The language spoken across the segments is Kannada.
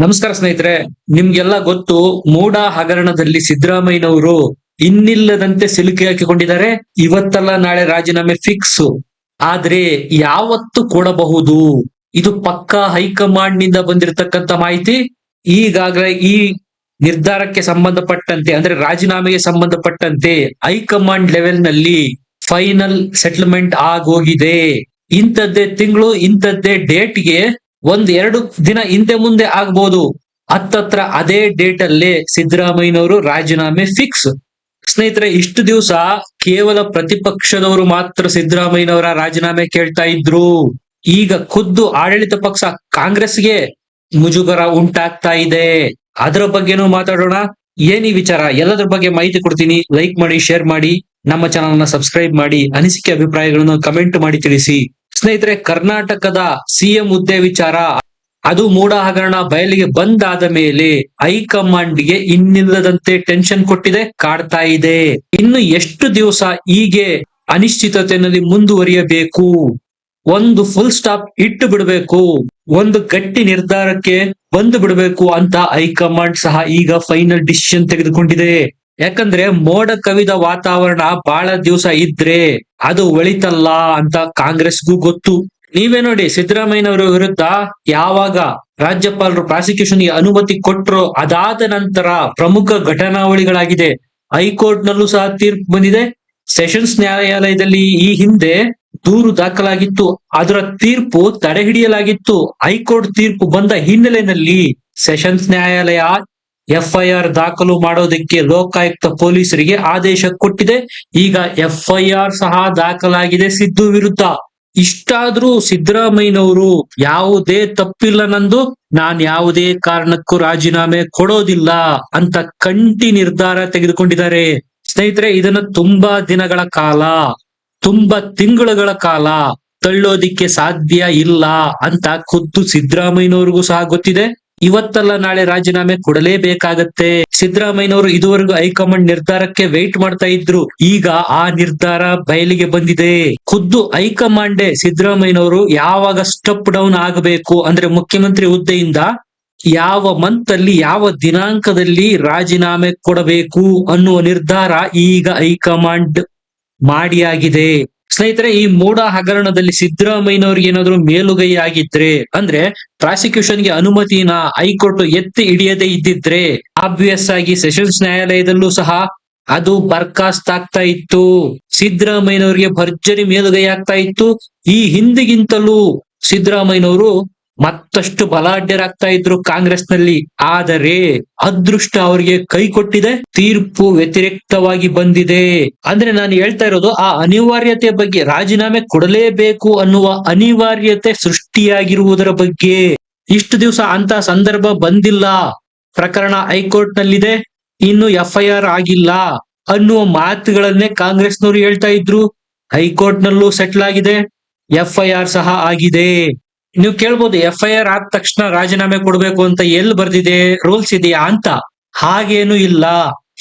ನಮಸ್ಕಾರ ಸ್ನೇಹಿತರೆ. ನಿಮ್ಗೆಲ್ಲ ಗೊತ್ತು, ಮೂಡ ಹಗರಣದಲ್ಲಿ ಸಿದ್ದರಾಮಯ್ಯನವರು ಇನ್ನಿಲ್ಲದಂತೆ ಸಿಲುಕಿ ಹಾಕಿಕೊಂಡಿದ್ದಾರೆ. ಇವತ್ತಲ್ಲ ನಾಳೆ ರಾಜೀನಾಮೆ ಫಿಕ್ಸ್. ಆದ್ರೆ ಯಾವತ್ತು ಕೊಡಬಹುದು? ಇದು ಪಕ್ಕಾ ಹೈಕಮಾಂಡ್ ನಿಂದ ಬಂದಿರತಕ್ಕಂತ ಮಾಹಿತಿ. ಈಗಾಗಲೇ ಈ ನಿರ್ಧಾರಕ್ಕೆ ಸಂಬಂಧಪಟ್ಟಂತೆ, ಅಂದ್ರೆ ರಾಜೀನಾಮೆಗೆ ಸಂಬಂಧಪಟ್ಟಂತೆ ಹೈಕಮಾಂಡ್ ಲೆವೆಲ್ ನಲ್ಲಿ ಫೈನಲ್ ಸೆಟಲ್ಮೆಂಟ್ ಆಗೋಗಿದೆ. ಇಂಥದ್ದೇ ತಿಂಗಳು, ಇಂಥದ್ದೇ ಡೇಟ್ಗೆ ಎರಡು ದಿನ ಹಿಂದೆ ಮುಂದೆ ಆಗ್ಬಹುದು. ಹತ್ತತ್ರ ಅದೇ ಡೇಟ್ ಅಲ್ಲೇ ಸಿದ್ದರಾಮಯ್ಯನವರು ರಾಜೀನಾಮೆ ಫಿಕ್ಸ್. ಸ್ನೇಹಿತರೆ, ಇಷ್ಟು ದಿವಸ ಕೇವಲ ಪ್ರತಿಪಕ್ಷದವರು ಮಾತ್ರ ಸಿದ್ದರಾಮಯ್ಯನವರ ರಾಜೀನಾಮೆ ಕೇಳ್ತಾ ಇದ್ರು. ಈಗ ಖುದ್ದು ಆಡಳಿತ ಪಕ್ಷ ಕಾಂಗ್ರೆಸ್ಗೆ ಮುಜುಗರ ಉಂಟಾಗ್ತಾ ಇದೆ. ಅದರ ಬಗ್ಗೆನೂ ಮಾತಾಡೋಣ. ಏನ್ ಈ ವಿಚಾರ, ಎಲ್ಲದ್ರ ಬಗ್ಗೆ ಮಾಹಿತಿ ಕೊಡ್ತೀನಿ. ಲೈಕ್ ಮಾಡಿ, ಶೇರ್ ಮಾಡಿ, ನಮ್ಮ ಚಾನಲ್ ನ ಸಬ್ಸ್ಕ್ರೈಬ್ ಮಾಡಿ, ಅನಿಸಿಕೆ ಅಭಿಪ್ರಾಯಗಳನ್ನು ಕಮೆಂಟ್ ಮಾಡಿ ತಿಳಿಸಿ. ಸ್ನೇಹಿತರೆ, ಕರ್ನಾಟಕದ ಸಿಎಂ ಹುದ್ದೆ ವಿಚಾರ, ಅದು ಮೂಡ ಹಗರಣ ಬಯಲಿಗೆ ಬಂದಾದ ಮೇಲೆ ಹೈಕಮಾಂಡ್ಗೆ ಇನ್ನಿಲ್ಲದಂತೆ ಟೆನ್ಷನ್ ಕೊಟ್ಟಿದೆ, ಕಾಡ್ತಾ ಇದೆ. ಇನ್ನು ಎಷ್ಟು ದಿವಸ ಹೀಗೆ ಅನಿಶ್ಚಿತತೆಯಲ್ಲಿ ಮುಂದುವರಿಯಬೇಕು? ಒಂದು ಫುಲ್ ಸ್ಟಾಪ್ ಇಟ್ಟು ಬಿಡಬೇಕು, ಒಂದು ಗಟ್ಟಿ ನಿರ್ಧಾರಕ್ಕೆ ಬಂದು ಬಿಡಬೇಕು ಅಂತ ಹೈಕಮಾಂಡ್ ಸಹ ಈಗ ಫೈನಲ್ ಡಿಸಿಷನ್ ತೆಗೆದುಕೊಂಡಿದೆ. ಯಾಕಂದ್ರೆ ಮೋಡ ಕವಿದ ವಾತಾವರಣ ಬಹಳ ದಿವಸ ಇದ್ರೆ ಅದು ಒಳಿತಲ್ಲ ಅಂತ ಕಾಂಗ್ರೆಸ್ಗೂ ಗೊತ್ತು. ನೀವೇ ನೋಡಿ, ಸಿದ್ದರಾಮಯ್ಯನವರ ವಿರುದ್ಧ ಯಾವಾಗ ರಾಜ್ಯಪಾಲರು ಪ್ರಾಸಿಕ್ಯೂಷನ್ಗೆ ಅನುಮತಿ ಕೊಟ್ಟರು, ಅದಾದ ನಂತರ ಪ್ರಮುಖ ಘಟನಾವಳಿಗಳಾಗಿದೆ. ಹೈಕೋರ್ಟ್ ನಲ್ಲೂ ಸಹ ತೀರ್ಪು ಬಂದಿದೆ. ಸೆಷನ್ಸ್ ನ್ಯಾಯಾಲಯದಲ್ಲಿ ಈ ಹಿಂದೆ ದೂರು ದಾಖಲಾಗಿತ್ತು, ಅದರ ತೀರ್ಪು ತಡೆ ಹಿಡಿಯಲಾಗಿತ್ತು. ಹೈಕೋರ್ಟ್ ತೀರ್ಪು ಬಂದ ಹಿನ್ನೆಲೆಯಲ್ಲಿ ಸೆಷನ್ಸ್ ನ್ಯಾಯಾಲಯ ಎಫ್ಐಆರ್ ದಾಖಲು ಮಾಡೋದಕ್ಕೆ ಲೋಕಾಯುಕ್ತ ಪೊಲೀಸರಿಗೆ ಆದೇಶ ಕೊಟ್ಟಿದೆ. ಈಗ ಎಫ್ಐಆರ್ ಸಹ ದಾಖಲಾಗಿದೆ ಸಿದ್ದು ವಿರುದ್ಧ. ಇಷ್ಟಾದ್ರೂ ಸಿದ್ದರಾಮಯ್ಯನವರು ಯಾವುದೇ ತಪ್ಪಿಲ್ಲ ನಂದು, ನಾನ್ ಯಾವುದೇ ಕಾರಣಕ್ಕೂ ರಾಜೀನಾಮೆ ಕೊಡೋದಿಲ್ಲ ಅಂತ ಕಂಟಿ ನಿರ್ಧಾರ ತೆಗೆದುಕೊಂಡಿದ್ದಾರೆ. ಸ್ನೇಹಿತರೆ, ಇದನ್ನ ತುಂಬಾ ದಿನಗಳ ಕಾಲ, ತುಂಬಾ ತಿಂಗಳುಗಳ ಕಾಲ ತಳ್ಳೋದಿಕ್ಕೆ ಸಾಧ್ಯ ಇಲ್ಲ ಅಂತ ಖುದ್ದು ಸಿದ್ದರಾಮಯ್ಯನವ್ರಿಗೂ ಸಹ ಗೊತ್ತಿದೆ. ಇವತ್ತಲ್ಲ ನಾಳೆ ರಾಜೀನಾಮೆ ಕೊಡಲೇಬೇಕಾಗತ್ತೆ. ಸಿದ್ದರಾಮಯ್ಯನವರು ಇದುವರೆಗೂ ಹೈಕಮಾಂಡ್ ನಿರ್ಧಾರಕ್ಕೆ ವೇಟ್ ಮಾಡ್ತಾ ಇದ್ರು. ಈಗ ಆ ನಿರ್ಧಾರ ಬಯಲಿಗೆ ಬಂದಿದೆ. ಖುದ್ದು ಹೈಕಮಾಂಡೇ ಸಿದ್ದರಾಮಯ್ಯನವರು ಯಾವಾಗ ಸ್ಟೆಪ್ ಡೌನ್ ಆಗಬೇಕು, ಅಂದ್ರೆ ಮುಖ್ಯಮಂತ್ರಿ ಹುದ್ದೆಯಿಂದ ಯಾವ ಮಂತ್ ಅಲ್ಲಿ, ಯಾವ ದಿನಾಂಕದಲ್ಲಿ ರಾಜೀನಾಮೆ ಕೊಡಬೇಕು ಅನ್ನುವ ನಿರ್ಧಾರ ಈಗ ಹೈಕಮಾಂಡ್ ಮಾಡಿಯಾಗಿದೆ. ಸ್ನೇಹಿತರೆ, ಈ ಮೂಡ ಹಗರಣದಲ್ಲಿ ಸಿದ್ದರಾಮಯ್ಯನವ್ರಿಗೆ ಏನಾದ್ರು ಮೇಲುಗೈ ಆಗಿದ್ರೆ, ಅಂದ್ರೆ ಪ್ರಾಸಿಕ್ಯೂಷನ್ಗೆ ಅನುಮತಿನ ಹೈಕೋರ್ಟ್ ಎತ್ತಿ ಹಿಡಿಯದೇ ಇದ್ದಿದ್ರೆ, ಆಬ್ವಿಯಸ್ ಆಗಿ ಸೆಷನ್ಸ್ ನ್ಯಾಯಾಲಯದಲ್ಲೂ ಸಹ ಅದು ಬರ್ಖಾಸ್ತ್ ಆಗ್ತಾ ಇತ್ತು. ಸಿದ್ದರಾಮಯ್ಯನವರಿಗೆ ಭರ್ಜರಿ ಮೇಲುಗೈ ಆಗ್ತಾ ಇತ್ತು. ಈ ಹಿಂದಿಗಿಂತಲೂ ಸಿದ್ದರಾಮಯ್ಯನವರು ಮತ್ತಷ್ಟು ಬಲಾಢ್ಯರಾಗ್ತಾ ಇದ್ರು ಕಾಂಗ್ರೆಸ್ನಲ್ಲಿ. ಆದರೆ ಅದೃಷ್ಟ ಅವರಿಗೆ ಕೈ ಕೊಟ್ಟಿದೆ, ತೀರ್ಪು ವ್ಯತಿರಿಕ್ತವಾಗಿ ಬಂದಿದೆ. ಅಂದ್ರೆ ನಾನು ಹೇಳ್ತಾ ಇರೋದು ಆ ಅನಿವಾರ್ಯತೆ ಬಗ್ಗೆ, ರಾಜೀನಾಮೆ ಕೊಡಲೇಬೇಕು ಅನ್ನುವ ಅನಿವಾರ್ಯತೆ ಸೃಷ್ಟಿಯಾಗಿರುವುದರ ಬಗ್ಗೆ. ಇಷ್ಟು ದಿವಸ ಅಂತ ಸಂದರ್ಭ ಬಂದಿಲ್ಲ. ಪ್ರಕರಣ ಹೈಕೋರ್ಟ್ ನಲ್ಲಿದೆ, ಇನ್ನು ಎಫ್ಐಆರ್ ಆಗಿಲ್ಲ ಅನ್ನುವ ಮಾತುಗಳನ್ನೇ ಕಾಂಗ್ರೆಸ್ನವರು ಹೇಳ್ತಾ ಇದ್ರು. ಹೈಕೋರ್ಟ್ ನಲ್ಲೂ ಸೆಟ್ಲ್ ಆಗಿದೆ, ಎಫ್ಐಆರ್ ಸಹ ಆಗಿದೆ. ನೀವು ಕೇಳ್ಬೋದು, ಎಫ್ಐಆರ್ ಆದ ತಕ್ಷಣ ರಾಜೀನಾಮೆ ಕೊಡ್ಬೇಕು ಅಂತ ಎಲ್ಲಿ ಬರ್ದಿದೆ, ರೂಲ್ಸ್ ಇದೆಯಾ ಅಂತ. ಹಾಗೇನು ಇಲ್ಲ.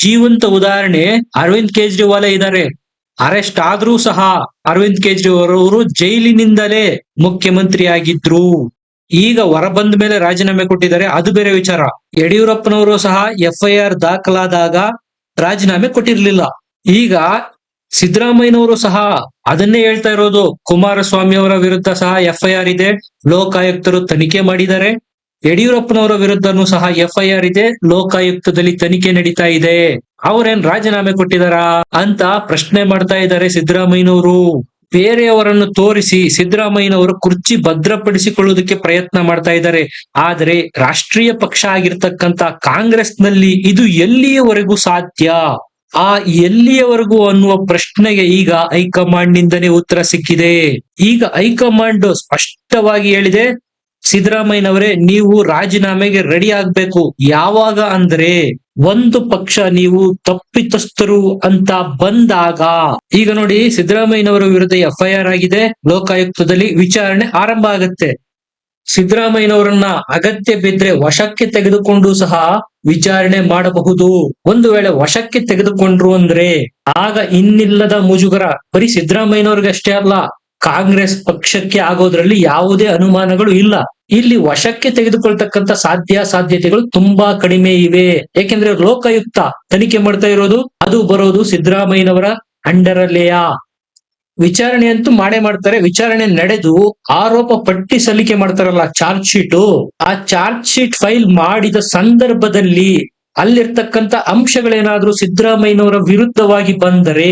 ಜೀವಂತ ಉದಾಹರಣೆ ಅರವಿಂದ್ ಕೇಜ್ರಿವಾಲ್ ಇದ್ದಾರೆ. ಅರೆಸ್ಟ್ ಆದ್ರೂ ಸಹ ಅರವಿಂದ್ ಕೇಜ್ರಿವಾಲ್ ಅವರು ಜೈಲಿನಿಂದಲೇ ಮುಖ್ಯಮಂತ್ರಿ ಆಗಿದ್ರು. ಈಗ ಹೊರ ಬಂದ ಮೇಲೆ ರಾಜೀನಾಮೆ ಕೊಟ್ಟಿದ್ದಾರೆ, ಅದು ಬೇರೆ ವಿಚಾರ. ಯಡಿಯೂರಪ್ಪನವರು ಸಹ ಎಫ್ಐಆರ್ ದಾಖಲಾದಾಗ ರಾಜೀನಾಮೆ ಕೊಟ್ಟಿರ್ಲಿಲ್ಲ. ಈಗ ಸಿದ್ದರಾಮಯ್ಯನವರು ಸಹ ಅದನ್ನೇ ಹೇಳ್ತಾ ಇರೋದು. ಕುಮಾರಸ್ವಾಮಿ ಅವರ ವಿರುದ್ಧ ಸಹ ಎಫ್ಐಆರ್ ಇದೆ, ಲೋಕಾಯುಕ್ತರು ತನಿಖೆ ಮಾಡಿದ್ದಾರೆ. ಯಡಿಯೂರಪ್ಪನವರ ವಿರುದ್ಧನೂ ಸಹ ಎಫ್ಐಆರ್ ಇದೆ, ಲೋಕಾಯುಕ್ತದಲ್ಲಿ ತನಿಖೆ ನಡೀತಾ ಇದೆ. ಅವ್ರೇನ್ ರಾಜೀನಾಮೆ ಕೊಟ್ಟಿದಾರಾ ಅಂತ ಪ್ರಶ್ನೆ ಮಾಡ್ತಾ ಇದ್ದಾರೆ ಸಿದ್ದರಾಮಯ್ಯನವರು. ಬೇರೆಯವರನ್ನು ತೋರಿಸಿ ಸಿದ್ದರಾಮಯ್ಯನವರು ಕುರ್ಚಿ ಭದ್ರಪಡಿಸಿಕೊಳ್ಳುವುದಕ್ಕೆ ಪ್ರಯತ್ನ ಮಾಡ್ತಾ ಇದ್ದಾರೆ. ಆದರೆ ರಾಷ್ಟ್ರೀಯ ಪಕ್ಷ ಆಗಿರ್ತಕ್ಕಂತ ಕಾಂಗ್ರೆಸ್ ನಲ್ಲಿ ಇದು ಎಲ್ಲಿಯವರೆಗೂ ಸಾಧ್ಯ? ಆ ಎಲ್ಲಿಯವರೆಗೂ ಅನ್ನುವ ಪ್ರಶ್ನೆಗೆ ಈಗ ಹೈಕಮಾಂಡ್ ನಿಂದನೇ ಉತ್ತರ ಸಿಕ್ಕಿದೆ. ಈಗ ಹೈಕಮಾಂಡ್ ಸ್ಪಷ್ಟವಾಗಿ ಹೇಳಿದೆ, ಸಿದ್ದರಾಮಯ್ಯನವರೇ, ನೀವು ರಾಜೀನಾಮೆಗೆ ರೆಡಿ ಆಗ್ಬೇಕು. ಯಾವಾಗ ಅಂದ್ರೆ ಒಂದು ಪಕ್ಷ ನೀವು ತಪ್ಪಿತಸ್ಥರು ಅಂತ ಬಂದಾಗ. ಈಗ ನೋಡಿ, ಸಿದ್ದರಾಮಯ್ಯನವರ ವಿರುದ್ಧ ಎಫ್ಐಆರ್ ಆಗಿದೆ, ಲೋಕಾಯುಕ್ತದಲ್ಲಿ ವಿಚಾರಣೆ ಆರಂಭ ಆಗತ್ತೆ. ಸಿದ್ದರಾಮಯ್ಯನವರನ್ನ ಅಗತ್ಯ ಬಿದ್ರೆ ವಶಕ್ಕೆ ತೆಗೆದುಕೊಂಡು ಸಹ ವಿಚಾರಣೆ ಮಾಡಬಹುದು. ಒಂದು ವೇಳೆ ವಶಕ್ಕೆ ತೆಗೆದುಕೊಂಡ್ರು ಅಂದ್ರೆ ಆಗ ಇನ್ನಿಲ್ಲದ ಮುಜುಗರ ಬರೀ ಸಿದ್ದರಾಮಯ್ಯನವ್ರಿಗೆ ಅಷ್ಟೇ ಅಲ್ಲ, ಕಾಂಗ್ರೆಸ್ ಪಕ್ಷಕ್ಕೆ ಆಗೋದ್ರಲ್ಲಿ ಯಾವುದೇ ಅನುಮಾನಗಳು ಇಲ್ಲ. ಇಲ್ಲಿ ವಶಕ್ಕೆ ತೆಗೆದುಕೊಳ್ತಕ್ಕಂತ ಸಾಧ್ಯತೆಗಳು ತುಂಬಾ ಕಡಿಮೆ ಇವೆ. ಯಾಕೆಂದ್ರೆ ಲೋಕಾಯುಕ್ತ ತನಿಖೆ ಮಾಡ್ತಾ ಇರೋದು, ಅದು ಬರೋದು ಸಿದ್ದರಾಮಯ್ಯನವರ ಅಂಡರ್ ಅಲ್ಲೆಯ. ವಿಚಾರಣೆ ಅಂತೂ ಮಾಡೇ ಮಾಡ್ತಾರೆ. ವಿಚಾರಣೆ ನಡೆದು ಆರೋಪ ಪಟ್ಟಿ ಸಲ್ಲಿಕೆ ಮಾಡ್ತಾರಲ್ಲ, ಚಾರ್ಜ್ ಶೀಟ್, ಆ ಚಾರ್ಜ್ ಶೀಟ್ ಫೈಲ್ ಮಾಡಿದ ಸಂದರ್ಭದಲ್ಲಿ ಅಲ್ಲಿರ್ತಕ್ಕಂಥ ಅಂಶಗಳೇನಾದ್ರೂ ಸಿದ್ದರಾಮಯ್ಯನವರ ವಿರುದ್ಧವಾಗಿ ಬಂದರೆ,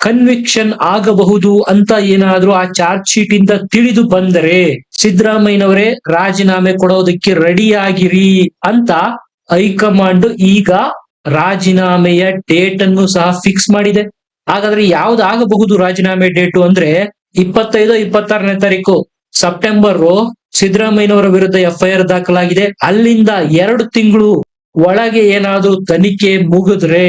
ಕನ್ವಿಕ್ಷನ್ ಆಗಬಹುದು ಅಂತ ಏನಾದ್ರೂ ಆ ಚಾರ್ಜ್ ಶೀಟ್ ಇಂದ ತಿಳಿದು ಬಂದರೆ, ಸಿದ್ದರಾಮಯ್ಯನವರೇ ರಾಜೀನಾಮೆ ಕೊಡೋದಕ್ಕೆ ರೆಡಿ ಆಗಿರಿ ಅಂತ ಹೈಕಮಾಂಡ್ ಈಗ ರಾಜೀನಾಮೆಯ ಡೇಟ್ ಅನ್ನು ಸಹ ಫಿಕ್ಸ್ ಮಾಡಿದೆ. ಹಾಗಾದ್ರೆ ಯಾವ್ದಾಗಬಹುದು ರಾಜೀನಾಮೆ ಡೇಟು ಅಂದ್ರೆ 25-26ನೇ ತಾರೀಕು ಸೆಪ್ಟೆಂಬರ್ ಸಿದ್ದರಾಮಯ್ಯನವರ ವಿರುದ್ಧ FIR ದಾಖಲಾಗಿದೆ. ಅಲ್ಲಿಂದ 2 ತಿಂಗಳು ಒಳಗೆ ಏನಾದ್ರೂ ತನಿಖೆ ಮುಗಿದ್ರೆ,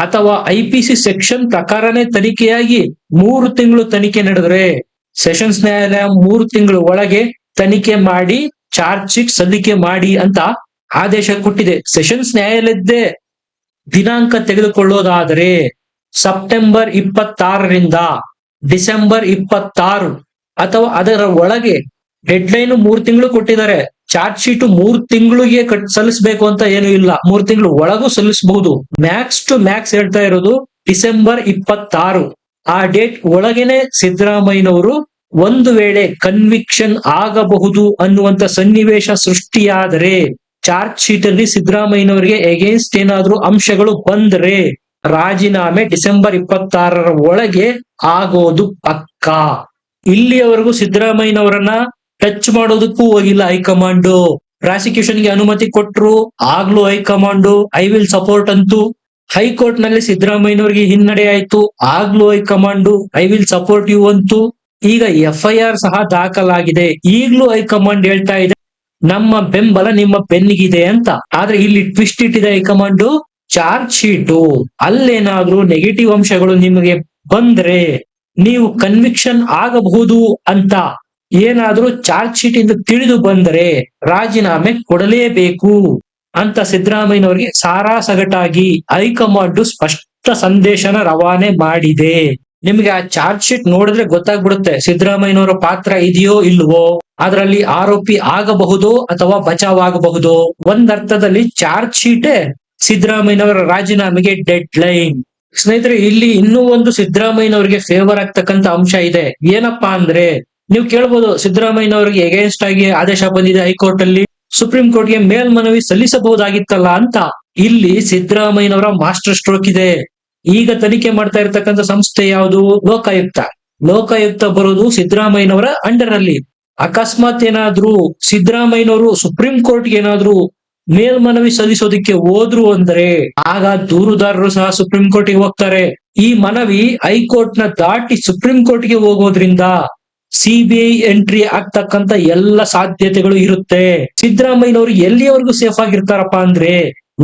ಅಥವಾ IPC ಸೆಕ್ಷನ್ ಪ್ರಕಾರನೇ ತನಿಖೆಯಾಗಿ 3 ತಿಂಗಳು ತನಿಖೆ ನಡೆದ್ರೆ, ಸೆಷನ್ಸ್ ನ್ಯಾಯಾಲಯ 3 ತಿಂಗಳು ಒಳಗೆ ತನಿಖೆ ಮಾಡಿ ಚಾರ್ಜ್ ಶೀಟ್ ಸಲ್ಲಿಕೆ ಮಾಡಿ ಅಂತ ಆದೇಶ ಕೊಟ್ಟಿದೆ. ಸೆಷನ್ಸ್ ನ್ಯಾಯಾಲಯದ್ದೇ ದಿನಾಂಕ ತೆಗೆದುಕೊಳ್ಳೋದಾದರೆ ಸೆಪ್ಟೆಂಬರ್ 26ರಿಂದ ಡಿಸೆಂಬರ್ 26 ಅಥವಾ ಅದರ ಒಳಗೆ ಡೆಡ್ ಲೈನ್ 3 ತಿಂಗಳು ಕೊಟ್ಟಿದ್ದಾರೆ. ಚಾರ್ಜ್ ಶೀಟ್ 3 ತಿಂಗಳಿಗೆ ಸಲ್ಲಿಸಬೇಕು ಅಂತ ಏನು ಇಲ್ಲ, 3 ತಿಂಗಳು ಒಳಗೂ ಸಲ್ಲಿಸಬಹುದು. ಮ್ಯಾಕ್ಸ್ ಟು ಮ್ಯಾಕ್ಸ್ ಹೇಳ್ತಾ ಇರೋದು ಡಿಸೆಂಬರ್ 26. ಆ ಡೇಟ್ ಒಳಗೇನೆ ಸಿದ್ದರಾಮಯ್ಯನವರು ಒಂದು ವೇಳೆ ಕನ್ವಿಕ್ಷನ್ ಆಗಬಹುದು ಅನ್ನುವಂತ ಸನ್ನಿವೇಶ ಸೃಷ್ಟಿಯಾದರೆ, ಚಾರ್ಜ್ ಶೀಟ್ ಅಲ್ಲಿ ಸಿದ್ದರಾಮಯ್ಯನವರಿಗೆ ಎಗೇನ್ಸ್ಟ್ ಏನಾದ್ರೂ ಅಂಶಗಳು ಬಂದ್ರೆ, ರಾಜೀನಾಮೆ ಡಿಸೆಂಬರ್ 26ರ ಒಳಗೆ ಆಗೋದು ಪಕ್ಕಾ. ಇಲ್ಲಿಯವರೆಗೂ ಸಿದ್ದರಾಮಯ್ಯನವರನ್ನ ಟಚ್ ಮಾಡೋದಕ್ಕೂ ಹೋಗಿಲ್ಲ ಹೈಕಮಾಂಡ್. ಪ್ರಾಸಿಕ್ಯೂಷನ್ಗೆ ಅನುಮತಿ ಕೊಟ್ರು, ಆಗ್ಲೂ ಹೈಕಮಾಂಡ್ ಐ ವಿಲ್ ಸಪೋರ್ಟ್ ಅಂತೂ. ಹೈಕೋರ್ಟ್ ನಲ್ಲಿ ಸಿದ್ದರಾಮಯ್ಯನವರಿಗೆ ಹಿನ್ನಡೆ ಆಯ್ತು, ಆಗ್ಲೂ high command I will support you ಅಂತೂ. ಈಗ FIR ಸಹ ದಾಖಲಾಗಿದೆ, ಈಗ್ಲೂ ಹೈಕಮಾಂಡ್ ಹೇಳ್ತಾ ಇದೆ ನಮ್ಮ ಬೆಂಬಲ ನಿಮ್ಮ ಬೆನ್ನಿಗಿದೆ ಅಂತ. ಆದ್ರೆ ಇಲ್ಲಿ ಟ್ವಿಸ್ಟ್ ಇಟ್ಟಿದೆ ಹೈಕಮಾಂಡ್. ಚಾರ್ಜ್ ಶೀಟು ಅಲ್ಲೇನಾದ್ರೂ ನೆಗೆಟಿವ್ ಅಂಶಗಳು ನಿಮಗೆ ಬಂದ್ರೆ, ನೀವು ಕನ್ವಿಕ್ಷನ್ ಆಗಬಹುದು ಅಂತ ಏನಾದ್ರೂ ಚಾರ್ಜ್ ಶೀಟ್ ಇಂದ ತಿಳಿದು ಬಂದರೆ ರಾಜೀನಾಮೆ ಕೊಡಲೇಬೇಕು ಅಂತ ಸಿದ್ದರಾಮಯ್ಯನವರಿಗೆ ಸಾರಾಸಗಟಾಗಿ ಹೈಕಮಾಂಡ್ ಸ್ಪಷ್ಟ ಸಂದೇಶನ ರವಾನೆ ಮಾಡಿದೆ. ನಿಮ್ಗೆ ಆ ಚಾರ್ಜ್ ಶೀಟ್ ನೋಡಿದ್ರೆ ಗೊತ್ತಾಗ್ಬಿಡುತ್ತೆ ಸಿದ್ದರಾಮಯ್ಯನವರ ಪಾತ್ರ ಇದೆಯೋ ಇಲ್ವೋ, ಅದರಲ್ಲಿ ಆರೋಪಿ ಆಗಬಹುದು ಅಥವಾ ಬಚಾವ್ ಆಗಬಹುದು. ಒಂದರ್ಥದಲ್ಲಿ ಚಾರ್ಜ್ ಶೀಟೇ ಸಿದ್ದರಾಮಯ್ಯನವರ ರಾಜೀನಾಮೆಗೆ ಡೆಡ್ ಲೈನ್. ಸ್ನೇಹಿತರೆ, ಇಲ್ಲಿ ಇನ್ನೂ ಒಂದು ಸಿದ್ದರಾಮಯ್ಯನವರಿಗೆ ಫೇವರ್ ಆಗ್ತಕ್ಕಂತ ಅಂಶ ಇದೆ. ಏನಪ್ಪಾ ಅಂದ್ರೆ, ನೀವು ಕೇಳ್ಬೋದು ಸಿದ್ದರಾಮಯ್ಯನವರಿಗೆ ಎಗೇನ್ಸ್ಟ್ ಆಗಿ ಆದೇಶ ಬಂದಿದೆ ಹೈಕೋರ್ಟ್ ಅಲ್ಲಿ, ಸುಪ್ರೀಂ ಕೋರ್ಟ್ಗೆ ಮೇಲ್ಮನವಿ ಸಲ್ಲಿಸಬಹುದಾಗಿತ್ತಲ್ಲ ಅಂತ. ಇಲ್ಲಿ ಸಿದ್ದರಾಮಯ್ಯನವರ ಮಾಸ್ಟರ್ ಸ್ಟ್ರೋಕ್ ಇದೆ. ಈಗ ತನಿಖೆ ಮಾಡ್ತಾ ಇರ್ತಕ್ಕಂಥ ಸಂಸ್ಥೆ ಯಾವುದು? ಲೋಕಾಯುಕ್ತ. ಲೋಕಾಯುಕ್ತ ಬರೋದು ಸಿದ್ದರಾಮಯ್ಯನವರ ಅಂಡರ್ ಅಲ್ಲಿ. ಅಕಸ್ಮಾತ್ ಏನಾದ್ರೂ ಸಿದ್ದರಾಮಯ್ಯನವರು ಸುಪ್ರೀಂ ಕೋರ್ಟ್ಗೆ ಏನಾದ್ರೂ ಮೇಲ್ಮನವಿ ಸಲ್ಲಿಸೋದಿಕ್ಕೆ ಹೋದ್ರು ಅಂದ್ರೆ, ಆಗ ದೂರುದಾರರು ಸಹ ಸುಪ್ರೀಂ ಕೋರ್ಟ್ಗೆ ಹೋಗ್ತಾರೆ. ಈ ಮನವಿ ಹೈಕೋರ್ಟ್ ನ ದಾಟಿ ಸುಪ್ರೀಂ ಕೋರ್ಟ್ಗೆ ಹೋಗೋದ್ರಿಂದ CBI ಎಂಟ್ರಿ ಆಗ್ತಕ್ಕಂತ ಎಲ್ಲ ಸಾಧ್ಯತೆಗಳು ಇರುತ್ತೆ. ಸಿದ್ದರಾಮಯ್ಯನವರು ಎಲ್ಲಿಯವರೆಗೂ ಸೇಫ್ ಆಗಿರ್ತಾರಪ್ಪ ಅಂದ್ರೆ,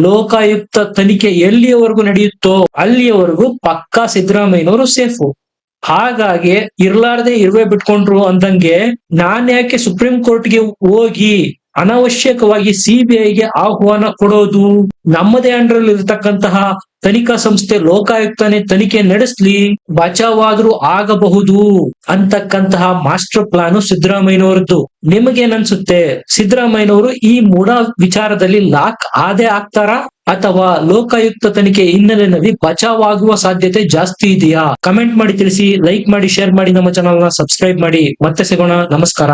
ಲೋಕಾಯುಕ್ತ ತನಿಖೆ ಎಲ್ಲಿಯವರೆಗೂ ನಡೆಯುತ್ತೋ ಅಲ್ಲಿಯವರೆಗೂ ಪಕ್ಕಾ ಸಿದ್ದರಾಮಯ್ಯನವರು ಸೇಫು. ಹಾಗಾಗಿ ಇರ್ಲಾರ್ದೆ ಇರುವೆ ಬಿಟ್ಕೊಂಡ್ರು ಅಂದಂಗೆ, ನಾನ್ ಯಾಕೆ ಸುಪ್ರೀಂ ಕೋರ್ಟ್ಗೆ ಹೋಗಿ ಅನಾವಶ್ಯಕವಾಗಿ CBIಗೆ ಆಹ್ವಾನ ಕೊಡೋದು? ನಮ್ಮದೇ ಅಂಡರ್ ಇರತಕ್ಕಂತಹ ತನಿಖಾ ಸಂಸ್ಥೆ ಲೋಕಾಯುಕ್ತನೇ ತನಿಖೆ ನಡೆಸ್ಲಿ, ಬಚಾವಾದ್ರೂ ಆಗಬಹುದು ಅಂತಕ್ಕಂತಹ ಮಾಸ್ಟರ್ ಪ್ಲಾನ್ ಸಿದ್ದರಾಮಯ್ಯನವರದ್ದು. ನಿಮಗೇನನ್ಸುತ್ತೆ? ಸಿದ್ದರಾಮಯ್ಯನವರು ಈ ಮೂಡ ವಿಚಾರದಲ್ಲಿ ಲಾಕ್ ಆದೇ ಆಗ್ತಾರಾ, ಅಥವಾ ಲೋಕಾಯುಕ್ತ ತನಿಖೆ ಹಿನ್ನೆಲೆಯಲ್ಲಿ ಬಚಾವಾಗುವ ಸಾಧ್ಯತೆ ಜಾಸ್ತಿ ಇದೆಯಾ? ಕಮೆಂಟ್ ಮಾಡಿ ತಿಳಿಸಿ, ಲೈಕ್ ಮಾಡಿ, ಶೇರ್ ಮಾಡಿ, ನಮ್ಮ ಚಾನಲ್ ನ ಸಬ್ಸ್ಕ್ರೈಬ್ ಮಾಡಿ. ಮತ್ತೆ ಸಿಗೋಣ. ನಮಸ್ಕಾರ.